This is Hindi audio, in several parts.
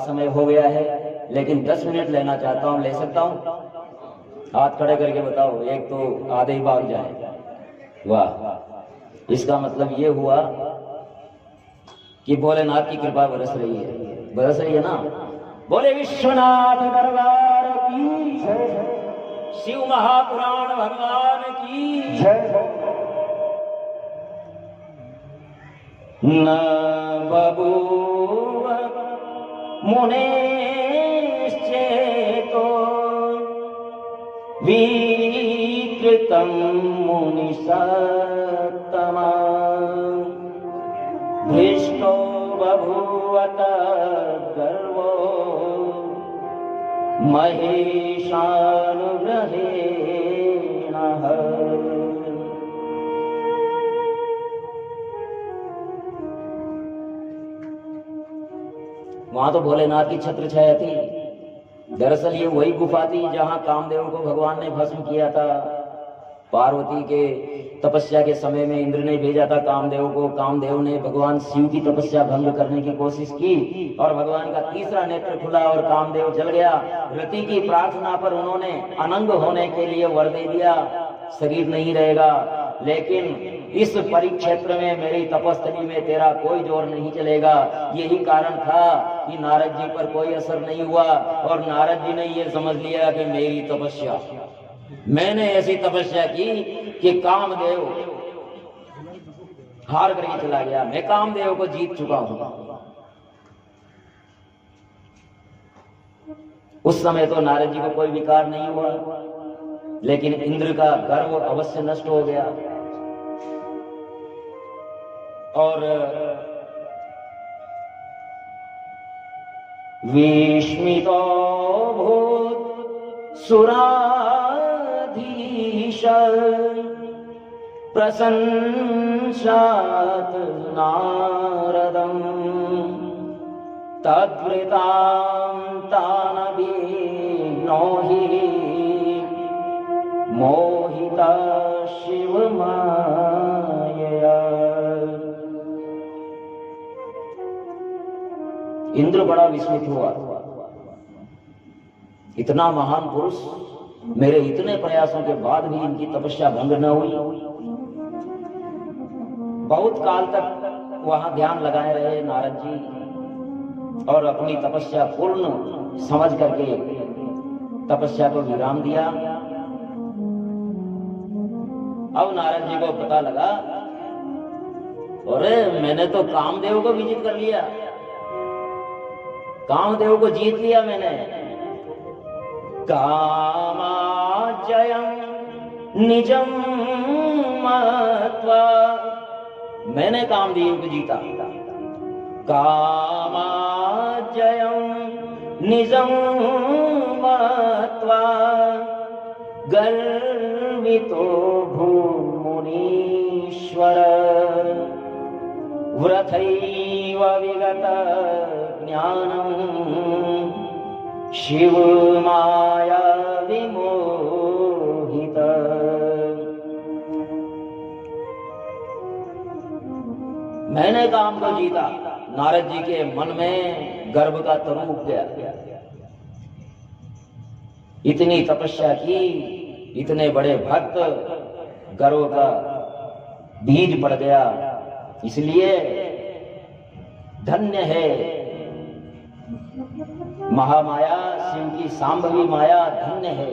समय हो गया है, लेकिन 10 मिनट लेना चाहता हूं, ले सकता हूं? हाथ खड़े करके बताओ, एक तो आधे ही भाग जाए। वाह, इसका मतलब ये हुआ कि भोलेनाथ की कृपा बरस रही है ना। बोले विश्वनाथ दरबार की जय, शिव महापुराण भगवान की जय। न बबूव मुनेश्चेतो विकृतं मुनिसत्तमा, भ्रष्टो बभूवत गर्वो महेशानुग्रहेणः। वहां तो भोलेनाथ की छत्र छाया थी। दरअसल ये वही गुफा थी जहां कामदेव को भगवान ने भस्म किया था। पार्वती के तपस्या के समय में इंद्र ने भेजा था कामदेव को। कामदेव ने भगवान शिव की तपस्या भंग करने की कोशिश की और भगवान का तीसरा नेत्र खुला और कामदेव जल गया। रति की प्रार्थना पर उन्होंने अनंग होने के लिए वर दे दिया, शरीर नहीं रहेगा, लेकिन इस परिक्षेत्र में मेरी तपस्थली में तेरा कोई जोर नहीं चलेगा। यही कारण था कि नारद जी पर कोई असर नहीं हुआ और नारद जी ने ये समझ लिया कि मेरी तपस्या, मैंने ऐसी तपस्या की कि कामदेव हार कर ही चला गया, मैं कामदेव को जीत चुका हूं। उस समय तो नारद जी को कोई विकार नहीं हुआ, लेकिन इंद्र का गर्व अवश्य नष्ट हो गया और विस्मितो भूत सुराधीश प्रशंसात नारदं, तद्वृतां तानभिनोहि मोहिता शिव मायया। इंद्र बड़ा विस्मित हुआ। इतना महान पुरुष, मेरे इतने प्रयासों के बाद भी इनकी तपस्या भंग न हुई। बहुत काल तक वहां ध्यान लगाए रहे नारद जी और अपनी तपस्या पूर्ण समझ करके तपस्या को विराम दिया। अब नारद जी को पता लगा, अरे मैंने तो कामदेव को विजित कर लिया, कामदेव को जीत लिया मैंने। कामाजयं निजं मत्वा, मैंने कामदेव को जीता। कामाजयं निजं मत्वा, गर्वितो भूमुनीश्वर, व्रथैव विगत ज्ञानं, शिव माया विमोहित। मैंने काम को जीता। नारद जी के मन में गर्व का तनु उग गया। इतनी तपस्या की, इतने बड़े भक्त, गर्व का बीज पड़ गया। इसलिए धन्य है महामाया, शिव की सांभवी माया धन्य है।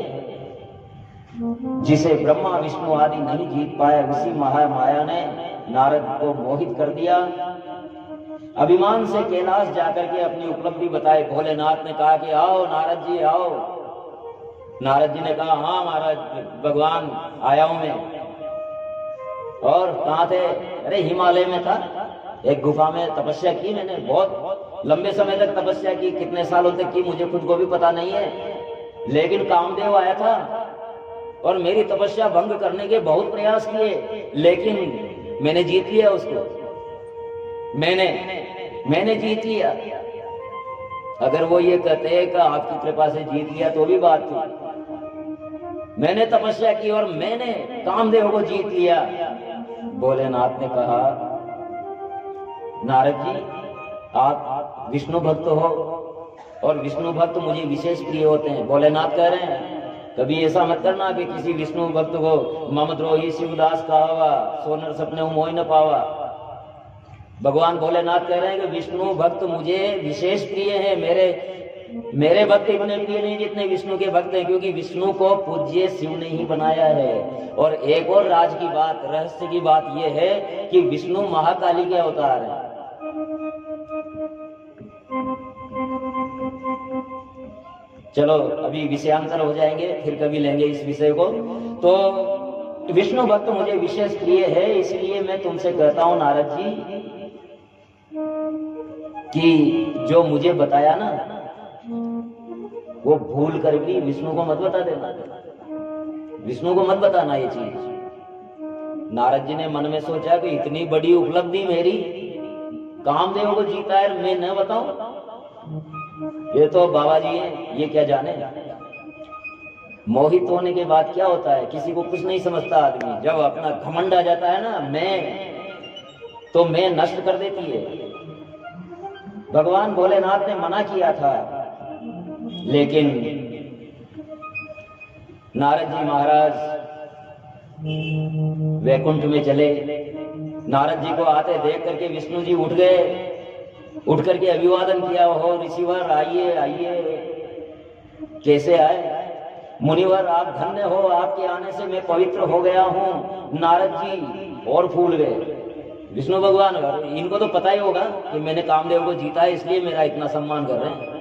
जिसे ब्रह्मा विष्णु आदि नहीं जीत पाए, उसी महामाया ने नारद को मोहित कर दिया। अभिमान से कैलाश जाकर के अपनी उपलब्धि बताई। भोलेनाथ ने कहा कि आओ नारद जी आओ। नारद जी ने कहा हाँ महाराज भगवान आया हूं मैं। और कहां थे? अरे हिमालय में था, एक गुफा में तपस्या की मैंने। बहुत लंबे समय तक तपस्या की, कितने सालों तक की मुझे खुद को भी पता नहीं है। लेकिन कामदेव आया था और मेरी तपस्या भंग करने के बहुत प्रयास किए, लेकिन मैंने जीत लिया उसको। मैंने जीत लिया। अगर वो ये कहते कि आपकी कृपा से जीत लिया तो भी बात थी, मैंने तपस्या की और मैंने कामदेव को जीत लिया। भोलेनाथ ने कहा, नारद जी आप विष्णु भक्त हो और विष्णु भक्त मुझे विशेष प्रिय होते हैं। भोलेनाथ कह रहे हैं कभी ऐसा मत करना कि किसी विष्णु भक्त को ममद्रोही शिवदास कहावा, सोनर सपने मोह न पावा। भगवान भोलेनाथ कह रहे हैं कि विष्णु भक्त मुझे विशेष प्रिय है, मेरे भक्त इतने प्रिय नहीं जितने विष्णु के भक्त हैं, क्योंकि विष्णु को पूज्य शिव ने ही बनाया है। और एक और राज की बात, रहस्य की बात यह है कि विष्णु महाकाली के अवतार है। चलो अभी विषयांतर हो जाएंगे, फिर कभी लेंगे इस विषय को। तो विष्णु भक्त मुझे विशेष प्रिय है, इसलिए मैं तुमसे कहता हूं नारद जी कि जो मुझे बताया ना वो भूल कर भी विष्णु को मत बता देना, विष्णु को मत बताना ये चीज। नारद जी ने मन में सोचा कि इतनी बड़ी उपलब्धि मेरी, कामदेव को जीता है, मैं न बताऊं? ये तो बाबा जी हैं, ये क्या जाने। मोहित होने के बाद क्या होता है, किसी को कुछ नहीं समझता आदमी। जब अपना घमंड आ जाता है ना, मैं नष्ट कर देती है। भगवान भोलेनाथ ने मना किया था, लेकिन नारद जी महाराज वैकुंठ में चले। नारद जी को आते देख करके विष्णु जी उठ गए, उठ करके अभिवादन किया, हो ऋषिवर आइए आइए। कैसे आए? मुनिवर आप धन्य हो, आपके आने से मैं पवित्र हो गया हूं। नारद जी और फूल गए। विष्णु भगवान, इनको तो पता ही होगा कि मैंने कामदेव को जीता है, इसलिए मेरा इतना सम्मान कर रहे हैं।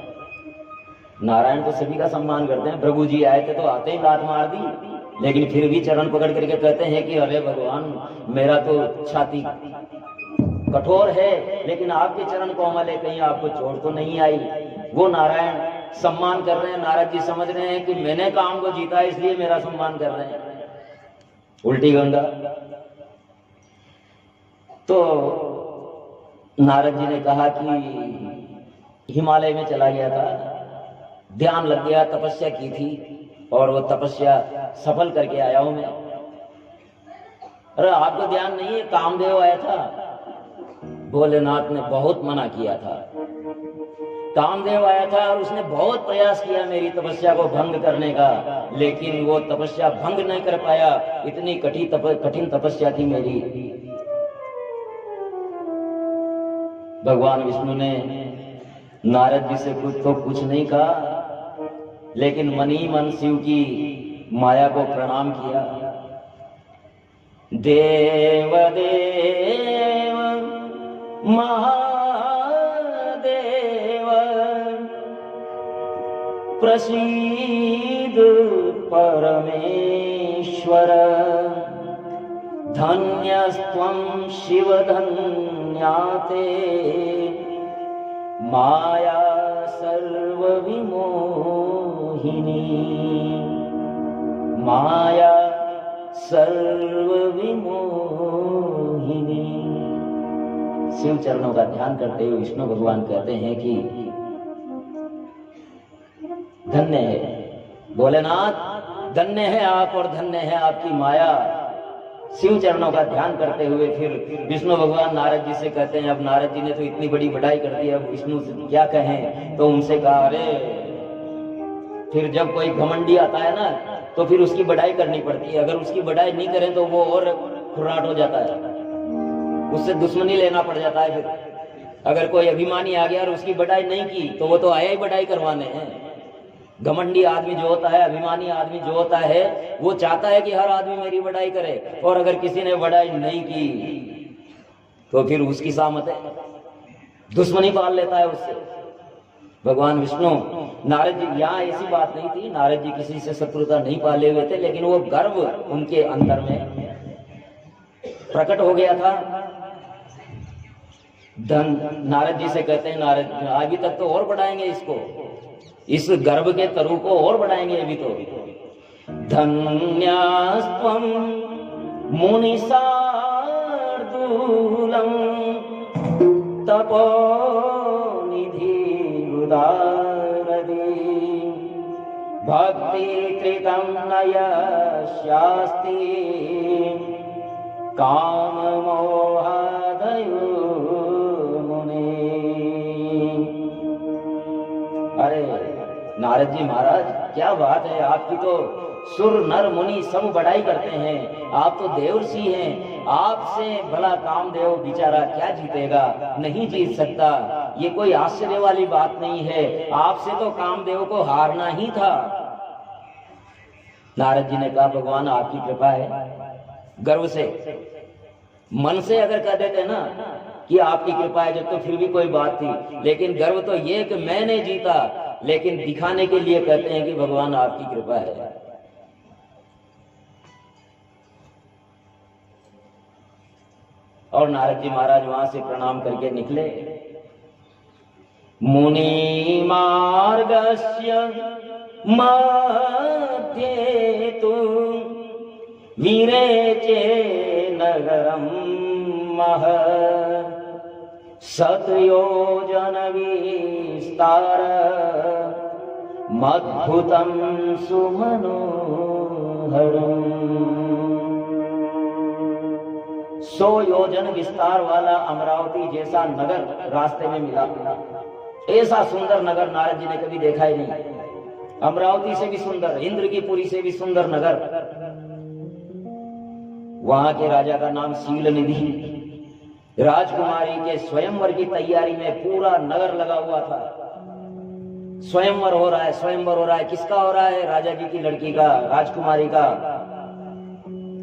नारायण तो सभी का सम्मान करते हैं। प्रभु जी आए थे तो आते ही लात मार दी, लेकिन फिर भी चरण पकड़ करके कहते हैं कि अरे भगवान, मेरा तो छाती कठोर है, लेकिन आपके चरण कोमल है, कहीं आपको चोट तो नहीं आई। वो नारायण सम्मान कर रहे हैं। नारद जी समझ रहे हैं कि मैंने काम को जीता है, इसलिए मेरा सम्मान कर रहे हैं। उल्टी गंगा। तो नारद जी ने कहा कि हिमालय में चला गया था, ध्यान लग गया, तपस्या की थी और वो तपस्या सफल करके आया हूं मैं। अरे आपको ध्यान नहीं है, कामदेव आया था। भोलेनाथ ने बहुत मना किया था। कामदेव आया था और उसने बहुत प्रयास किया मेरी तपस्या को भंग करने का, लेकिन वो तपस्या भंग नहीं कर पाया। इतनी कठिन तपस्या थी मेरी। भगवान विष्णु ने नारद जी से कुछ नहीं कहा, लेकिन मन ही मन शिव की माया को प्रणाम किया। देव देव महादेव प्रसीद परमेश्वर, धन्यस्त्वं शिव धन्याते, माया सर्वविमोहिनी, माया सर्वविमोहिनी। शिव चरणों का ध्यान करते हुए विष्णु भगवान कहते हैं कि धन्य है भोलेनाथ, धन्य है आप और धन्य है आपकी माया। शिव चरणों का ध्यान करते हुए फिर विष्णु भगवान नारद जी से कहते हैं, अब नारद जी ने तो इतनी बड़ी बढ़ाई कर दी, अब विष्णु से क्या कहें। तो उनसे कहा, अरे फिर जब कोई घमंडी आता है ना, तो फिर उसकी बढ़ाई करनी पड़ती है। अगर उसकी बढ़ाई नहीं करें तो वो और खुर्राट हो जाता है, उससे दुश्मनी लेना पड़ जाता है। फिर अगर कोई अभिमानी आ गया और उसकी बढ़ाई नहीं की तो वो तो आया ही बढ़ाई करवाने हैं। घमंडी आदमी जो होता है, अभिमानी आदमी जो होता है, वो चाहता है कि हर आदमी मेरी बढ़ाई करे, और अगर किसी ने बढ़ाई नहीं की तो फिर उसकी सामत है, दुश्मनी पाल लेता है उससे। भगवान विष्णु, नारद जी, यहाँ ऐसी बात नहीं थी, नारद जी किसी से शत्रुता नहीं पाले हुए थे, लेकिन वो गर्व उनके अंदर में प्रकट हो गया था। नारद जी से कहते हैं, नारद अभी तक तो और बढ़ाएंगे इसको, इस गर्भ के तरु को और बढ़ाएंगे अभी तो। धन्यास्त्वं मुनिशार्दूलम् तपोनिधि उदारम् भक्ति कृतं नय शास्ति काम मोहादयो मुनि। अरे नारद जी महाराज, क्या बात है, आपकी तो सुर नर मुनि सब बड़ाई करते हैं, आप तो देवर्षि हैं, आपसे भला कामदेव बेचारा क्या जीतेगा, नहीं जीत सकता, ये कोई आश्चर्य वाली बात नहीं है, आपसे तो कामदेव को हारना ही था। नारद जी ने कहा भगवान आपकी कृपा है। गर्व से, मन से अगर कह देते ना कि आपकी कृपा है जब तो फिर भी कोई बात थी, लेकिन गर्व तो ये कि मैंने जीता, लेकिन दिखाने के लिए कहते हैं कि भगवान आपकी कृपा है। और नारद जी महाराज वहां से प्रणाम करके निकले। मुनि मार्गस्य मध्ये तु विरेचे नगरम मह शतयोजन विस्तार मद्भुतं सुमनोहरम्। 100 योजन विस्तार वाला अमरावती जैसा नगर रास्ते में मिला। ऐसा सुंदर नगर नारद जी ने कभी देखा ही नहीं। अमरावती से भी सुंदर, इंद्र की पुरी से भी सुंदर नगर। वहां के राजा का नाम शील निधि। राजकुमारी के स्वयंवर की तैयारी में पूरा नगर लगा हुआ था। स्वयंवर हो रहा है, स्वयंवर हो रहा है। किसका हो रहा है? राजा जी की लड़की का, राजकुमारी का।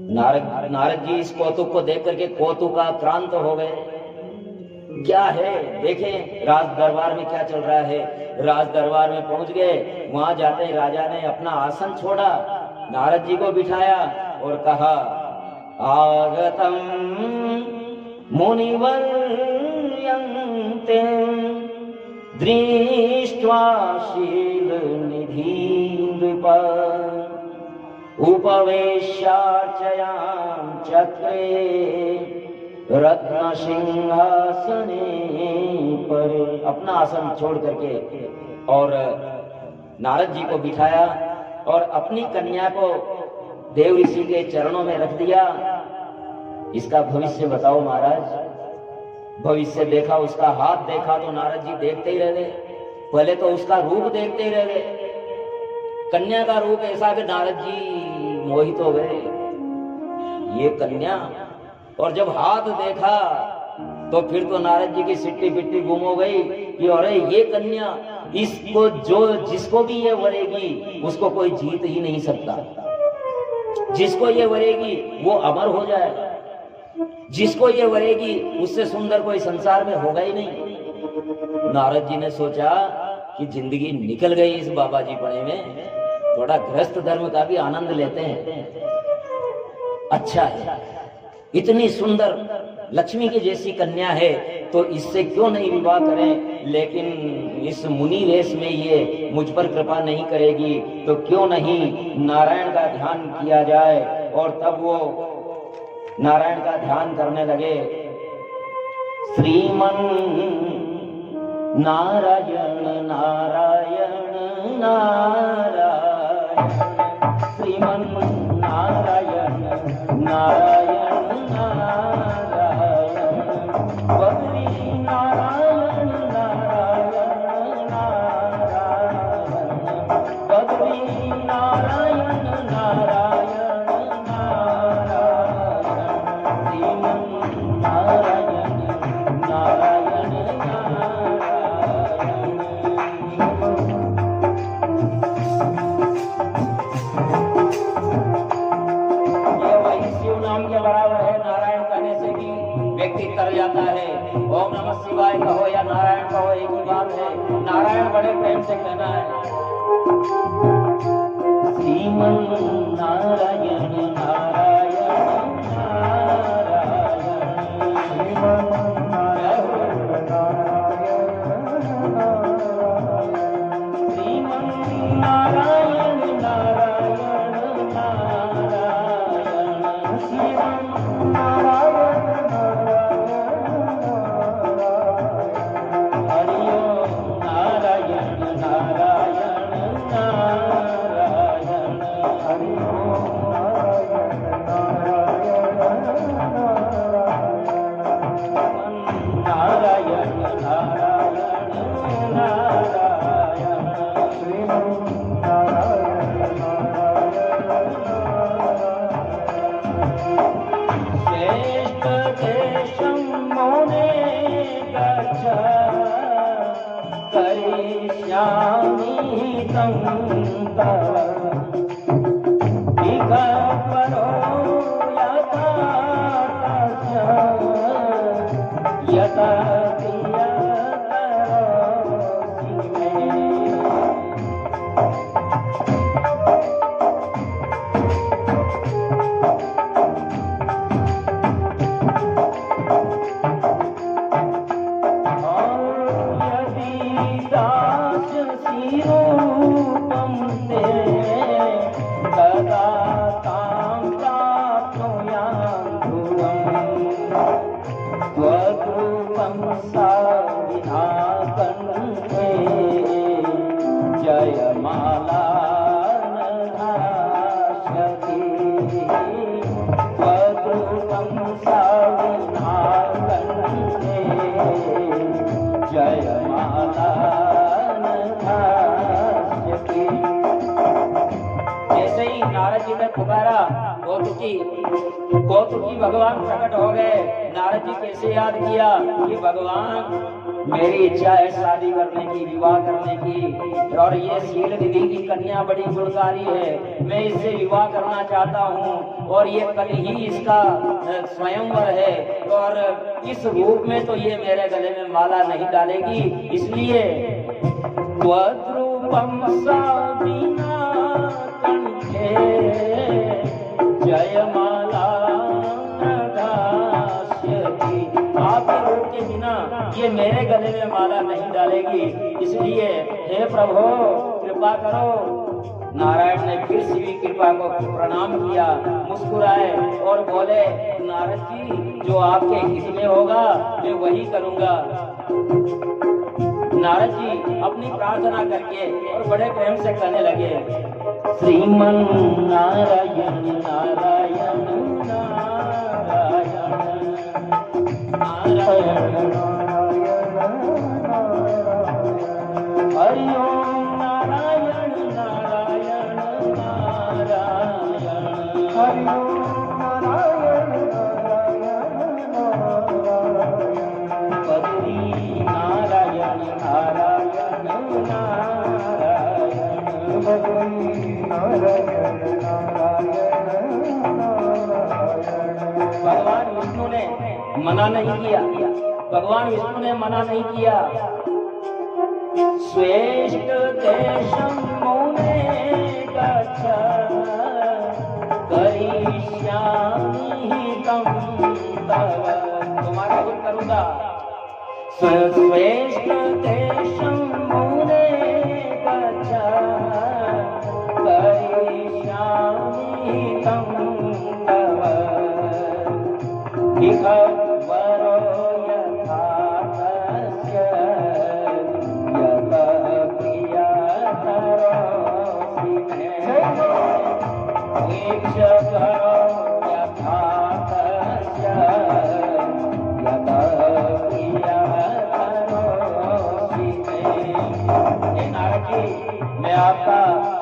नारद जी इस कौतुक को देख करके कौतुकाक्रांत हो गए। क्या है देखें, राज दरबार में क्या चल रहा है। राज दरबार में पहुंच गए। वहां जाते राजा ने अपना आसन छोड़ा, नारद जी को बिठाया और कहा आगतम मुनिवर्यन्ते दृष्ट्वा शील निधि नृप उपवेश्यार्चयां चक्रे रत्न सिंहासने पर। अपना आसन छोड़ करके और नारद जी को बिठाया और अपनी कन्या को देव ऋषि के चरणों में रख दिया। इसका भविष्य बताओ महाराज। भविष्य देखा, उसका हाथ देखा तो नारद जी देखते ही रह गए। पहले तो उसका रूप देखते ही रह गए। कन्या का रूप ऐसा कि नारद जी मोहित हो गए, ये कन्या। और जब हाथ देखा तो फिर तो नारद जी की सिट्टी पिट्टी गुम हो गई कि अरे ये कन्या, इसको जिसको भी ये वरेगी उसको कोई जीत ही नहीं सकता। जिसको ये वरेगी वो अमर हो जाएगा। जिसको ये वरेगी उससे सुंदर कोई संसार में होगा ही नहीं। नारद जी ने सोचा कि जिंदगी निकल गई इस बाबा जी पड़े में, थोड़ा गृहस्थ धर्म का भी आनंद लेते हैं। अच्छा है, इतनी सुंदर लक्ष्मी की जैसी कन्या है तो इससे क्यों नहीं विवाह करें। लेकिन इस मुनि वेश में ये मुझ पर कृपा नहीं करेगी तो क्यों नहीं नारायण का ध्यान किया जाए। और तब वो नारायण का ध्यान करने लगे। श्रीमन नारायण नारायण नारायण, श्रीमन नारायण नारायण नारायण, बद्री नारायण नारायण नारायण, बद्री नारायण नारायण नारायण, श्रीमन नारायण नारायण नारायण। नाम के बराबर है। नारायण कहने से भी व्यक्ति तर जाता है। ओम नमः शिवाय कहो या नारायण कहो एक ही बात है। नारायण बड़े प्रेम से कहना है। श्रीमन नारायण नारायण नारायण, श्रीमन नारायण नारायण, श्रीमन नारायण नारायण नारायण, श्रीमन नारायण नारायण, हरि ओम नारायण नारायण नारायण। यत प्रिय तरोसी में। जैसे ही नारद जी ने पुकारा, कौतुकी भगवान प्रकट हो गए। नारद जी कैसे याद किया कि भगवान मेरी इच्छा है शादी करने की, विवाह करने की, और ये शील दीदी की कन्या बड़ी गुणकारी है, मैं इससे विवाह करना चाहता हूँ, और ये कल ही इसका स्वयंवर है, और इस रूप में तो ये मेरे गले में माला नहीं डालेगी, इसलिए जयमाला आपके रूप के बिना ये मेरे गले में माला नहीं डालेगी, इसलिए हे प्रभु कृपा करो। नारायण ने फिर शिव कृपा को प्रणाम किया, मुस्कुराए और बोले, नारद जी जो आपके हित में होगा मैं वही करूंगा। नारद जी अपनी प्रार्थना करके और बड़े प्रेम से कहने लगे, श्रीमन नारायण नारायण नारायण नारायण हरि ओम नारायण नारायण नारायण हरि ओम नारायण बद्री नारायण नारायण नारायण बद्री नारायण भगवान विष्णु ने मना नहीं किया, भगवान विष्णु ने मना नहीं किया। श्रेष्ठ देशं मुने गच्छ करिष्यामि तं तव, तुम्हारा हित करूंगा। श्रेष्ठ देशं मुने गच्छ करिष्यामि तं तव, वरो यथा तस्य यत प्रिय तरोसी में। ईक्ष करो यथा तस्य यत प्रिय तरोसी में। हे नारद जी मैं आपका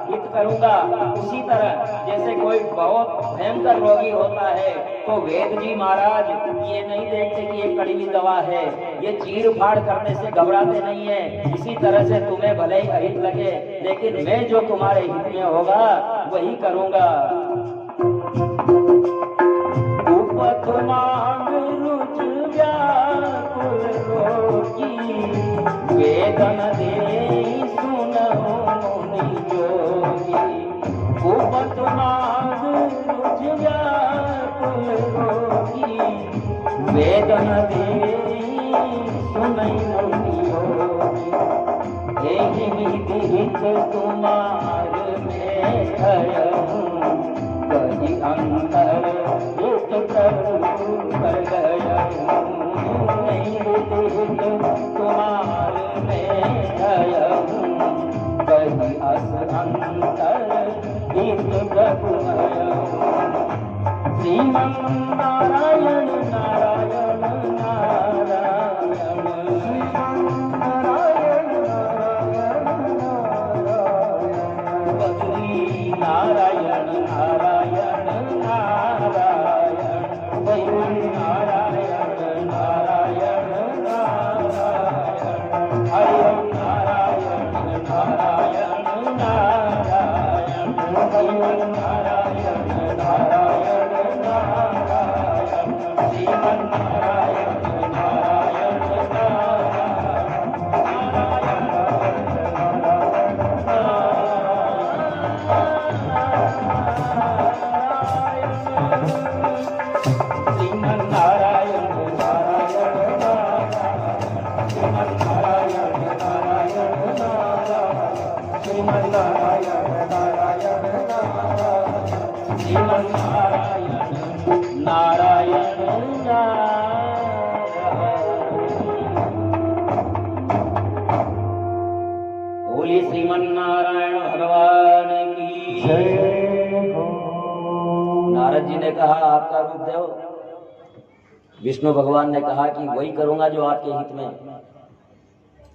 हित करूंगा उसी तरह जैसे कोई बहुत भयंकर रोगी होता है तो वेद जी महाराज ये नहीं देखते कि ये कड़वी दवा है, ये चीर फाड़ करने से घबराते नहीं है। इसी तरह से तुम्हें भले ही अहित लगे, लेकिन मैं जो तुम्हारे हित में होगा वही करूंगा। वेदन दे सुनो मुनि जोगी, उपत मांग रुच व्याकुल रोगी, वेदन दे सुनई मुनि योगी। एहि विधि हित तुम्हार में धरऊं, कहि अंतर हित प्रभु कर गयऊं। एहि विधि हित तुम्हार में धरऊं, कहि अस अंतर हित प्रभु गयऊं। श्रीमन नारायण नारायण नारायण श्रीमन नारायण नारायण नारायण बद्री नारायण नारायण नारायण बद्री नारायण नारायण नारायण हरि ओम नारायण नारायण नारायण हरि ओम नारायण नारायण नारायण रूप दो। विष्णु भगवान ने कहा कि वही करूंगा जो आपके हित में।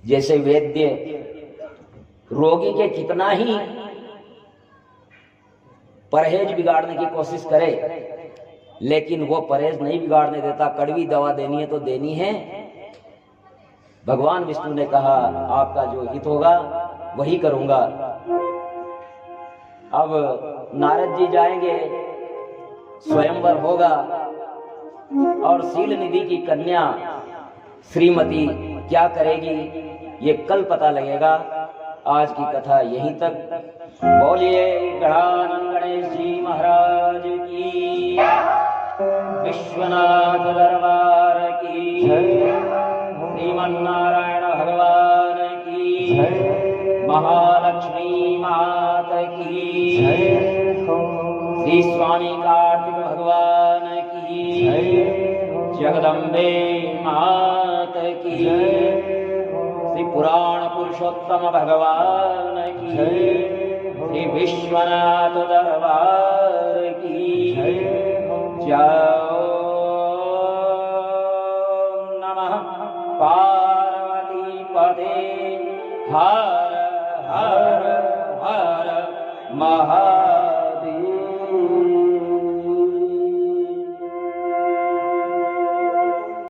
जैसे वैद्य रोगी के कितना ही परहेज बिगाड़ने की कोशिश करे, लेकिन वो परहेज नहीं बिगाड़ने देता। कड़वी दवा देनी है तो देनी है। भगवान विष्णु ने कहा आपका जो हित होगा वही करूंगा। अब नारद जी जाएंगे, स्वयंवर होगा और शील निधि की कन्या श्रीमती क्या करेगी ये कल पता लगेगा। आज की कथा यहीं तक। बोलिए गणानंद गणेश जी महाराज की, विश्वनाथ दरबार की, श्रीमन्नारायण भगवान की, महालक्ष्मी मात की, श्री स्वामी कार्तिक भगवान की, जगदम्बे मात की, श्री पुराण पुरुषोत्तम भगवान की, श्री विश्वनाथ दरबार की जय। नमः पार्वती पते हर हर हर महा